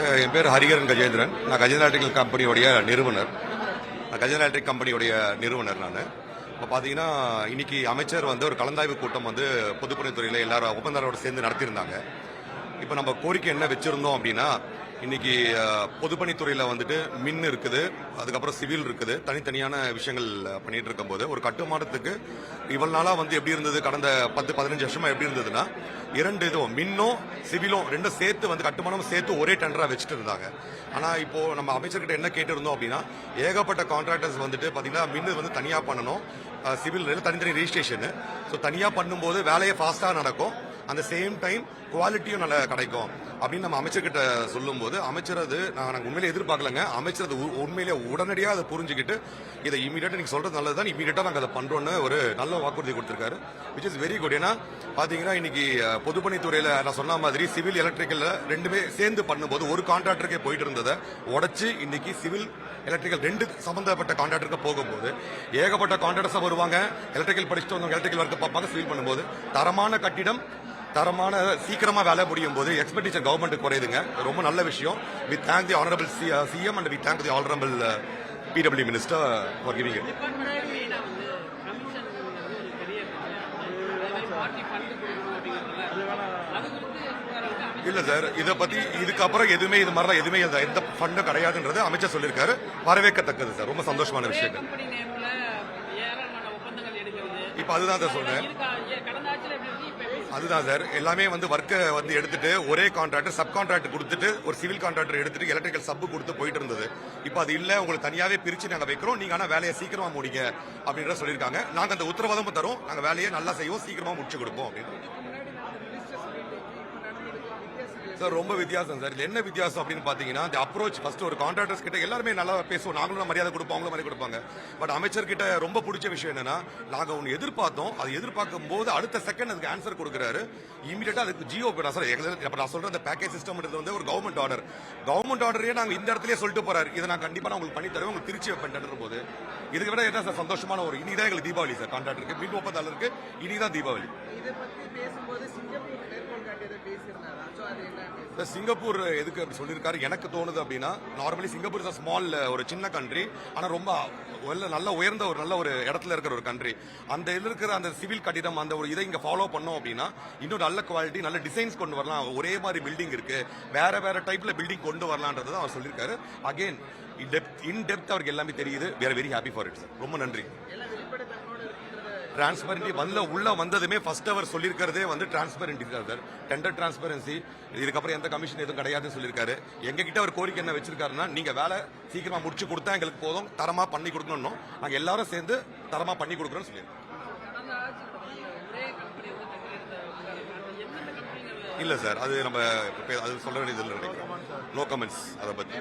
என் பேர் ஹரிகரன் கஜேந்திரன். நான் கஜேந்திரா எலக்ட்ரிக்கல் கம்பெனியோடைய நிறுவனர். கஜேந்திரா எலக்ட்ரிக் கம்பெனியோடைய நிறுவனர் நான். இப்போ பார்த்தீங்கன்னா இன்னைக்கு அமைச்சர் ஒரு கலந்தாய்வு கூட்டம் பொதுப்பணித்துறையில் எல்லாரும் ஒப்பந்தாரோட சேர்ந்து நடத்தியிருந்தாங்க. இப்போ நம்ம கோரிக்கை என்ன வச்சிருந்தோம் அப்படின்னா, இன்னைக்கு பொதுப்பணித்துறையில் மின் இருக்குது, அதுக்கப்புறம் சிவில் இருக்குது, தனித்தனியான விஷயங்கள் பண்ணிட்டு இருக்கும்போது ஒரு கட்டுமானத்துக்கு இவ்வளவு நாளா எப்படி இருந்தது, கடந்த 10-15 வருஷமா எப்படி இருந்ததுன்னா, இரண்டு இதுவும் மின்னும் சிவிலும் ரெண்டும் சேர்த்து கட்டுமானம் சேர்த்து ஒரே டெண்டரா வச்சுட்டு இருந்தாங்க. ஆனா இப்போ நம்ம அமைச்சர்கிட்ட என்ன கேட்டு இருந்தோம் அப்படின்னா, ஏகப்பட்ட கான்ட்ராக்டர்ஸ் பாத்தீங்கன்னா மின்னு தனியா பண்ணணும், சிவில் தனித்தனி ரெஜிஸ்ட்ரேஷன். ஸோ தனியா பண்ணும்போது வேலையை ஃபாஸ்டா நடக்கும், அந்த சேம் டைம் குவாலிட்டியும் நல்லா கிடைக்கும் அப்படின்னு நம்ம அமைச்சர்கிட்ட சொல்லும் போது அமைச்சர் நாங்கள் உண்மையிலே எதிர்பார்க்கலங்க. அமைச்சர் உண்மையிலே உடனடியாக அதை புரிஞ்சுக்கிட்டு இதை இமீடியட்டா நீங்க சொல்றது நல்லதுதான், இமீடியட்டா நாங்கள் அதை பண்றோம்னு ஒரு நல்ல வாக்குறுதி கொடுத்திருக்காரு, விச் இஸ் வெரி குட். ஏன்னா பாத்தீங்கன்னா இன்னைக்கு பொதுப்பணித்துறையில நான் சொன்ன மாதிரி சிவில் எலக்ட்ரிக்கல் ரெண்டுமே சேர்ந்து பண்ணும்போது ஒரு கான்ட்ராக்டருக்கே போயிட்டு இருந்ததை உடச்சு இன்னைக்கு சிவில் எலக்ட்ரிக்கல் ரெண்டு சம்பந்தப்பட்ட கான்ட்ராக்டருக்கு போகும்போது ஏகப்பட்ட கான்ட்ராக்டர்ஸ் வருவாங்க. எலக்ட்ரிக்கல் படிச்சுட்டு வந்தவங்க எலக்ட்ரிக்கல் ஒர்க் பார்ப்பாங்க, சிவில் பண்ணும்போது தரமான கட்டிடம் தரமான சீக்கிரமா வேலை முடியும் போது எக்ஸ்பெண்டிச்சர் கவர்மெண்ட் குறையுதுங்க. ரொம்ப நல்ல விஷயம். We thank the honourable CM and we thank the honourable PWD minister for giving it. இல்ல சார், இதை பத்தி இதுக்கப்புறம் எதுவுமே இது மாதிரிலாம் எதுவுமே எந்த ஃபண்டும் கிடையாதுன்றது அமைச்சர் சொல்லியிருக்காரு. வரவேற்கத்தக்கது சார், ரொம்ப சந்தோஷமான விஷயங்கள். இப்ப அதுதான் சார் சொல்றேன். அதுதான் சார், எல்லாமே ஒர்க்கை எடுத்துட்டு ஒரே கான்ட்ராக்டர் சப் கான்ட்ராக்ட் கொடுத்துட்டு ஒரு சிவில் கான்ட்ராக்டர் எடுத்துட்டு எலக்ட்ரிக்கல் சப் கொடுத்து போயிட்டு இருந்தது. இப்ப அது இல்ல, உங்களுக்கு தனியாவே பிரிச்சு நாங்க வைக்கிறோம், நீங்க ஆனா வேலையை சீக்கிரமா முடிங்க அப்படின்ற சொல்லியிருக்காங்க. நாங்க அந்த உத்தரவாதமும் தரோம், நாங்க வேலையை நல்லா செய்வோம், சீக்கிரமா முடிச்சு கொடுப்போம் அப்படின்னு. சார் ரொம்ப வித்தியாசம் சார். இது என்ன வித்தியாசம் அப்படின்னு பாத்தீங்கன்னா, இந்த அப்ரோச் ஃபர்ஸ்ட் ஒரு கான்ட்ராக்டர்ஸ் கிட்ட எல்லாருமே நல்லா பேசுவோம், நாங்களும் மரியாதை கொடுப்போம், அவங்களும் மரியாதை கொடுப்பாங்க. பட் அமைச்சர் கிட்ட ரொம்ப பிடிச்ச விஷயம் என்னன்னா, நாங்க ஒன்னு எதிர்பார்த்தோம், அது எதிர்பார்க்கும் போது அடுத்த செகண்ட் அதுக்கு ஆன்சர் கொடுக்குறாரு. இமீடியட்டா அதுக்கு ஜியோ நான் சொல்ற அந்த பேக்கேஜ் சிஸ்டம் ஒரு கவர்மெண்ட் ஆர்டரையே நாங்க இந்த இடத்துல சொல்லிட்டு போறாரு, இதை நான் கண்டிப்பா நான் உங்களுக்கு பண்ணி தருவேன், உங்களுக்கு திருச்சி வைப்பேன் போது இதுக்கு விட என்ன சார் சந்தோஷமான ஒரு இனிதான் எங்களுக்கு தீபாவளி சார். கான்ட்ராக்டருக்கு மின் ஒப்பந்தாளருக்கு இனிதான் தீபாவளி. சிங்கப்பூர் எதுக்கு அப்படி சொல்லியிருக்காரு எனக்கு தோணுது அப்படின்னா, நார்மலி சிங்கப்பூர் இஸ் ஸ்மால், ஒரு சின்ன கண்ட்ரி, ஆனா ரொம்ப நல்ல உயர்ந்த ஒரு நல்ல ஒரு இடத்துல இருக்கிற ஒரு கண்ட்ரி. அந்த இதுல இருக்கிற அந்த சிவில் கட்டிடம் அந்த ஒரு இதை இங்க ஃபாலோ பண்ணோம் அப்படின்னா இன்னும் நல்ல குவாலிட்டி நல்ல டிசைன்ஸ் கொண்டு வரலாம். ஒரே மாதிரி பில்டிங் இருக்கு, வேற வேற டைப்ல பில்டிங் கொண்டு வரலான்றது அவர் சொல்லியிருக்காரு. அகைன் இன் டெப்த் அவருக்கு எல்லாமே தெரியுது. we are very happy for it sir. ரொம்ப நன்றி. டிரான்ஸ்பரன்சி உள்ள வந்ததுமே ஃபர்ஸ்ட் அவர் சொல்லியிருக்கிறதே டிரான்ஸ்பரன்சி சார், டெண்டர் டிரான்ஸ்பரன்சி. இதுக்கப்புறம் எந்த கமிஷன் எதுவும் கிடையாதுன்னு சொல்லியிருக்காரு. எங்ககிட்ட அவர் கோரிக்கை என்ன வச்சிருக்காருன்னா, நீங்க வேலை சீக்கிரமா முடிச்சு கொடுத்தா எங்களுக்கு போதும், தரமா பண்ணி கொடுக்கணும், நாங்க எல்லாரும் சேர்ந்து தரமா பண்ணி கொடுக்குறோம்னு சொல்லியிருக்கோம். இல்ல சார், அது நம்ம அது சொல்ல வேண்டியது நினைக்கிறோம். நோ கமெண்ட்ஸ் அதை பத்தி.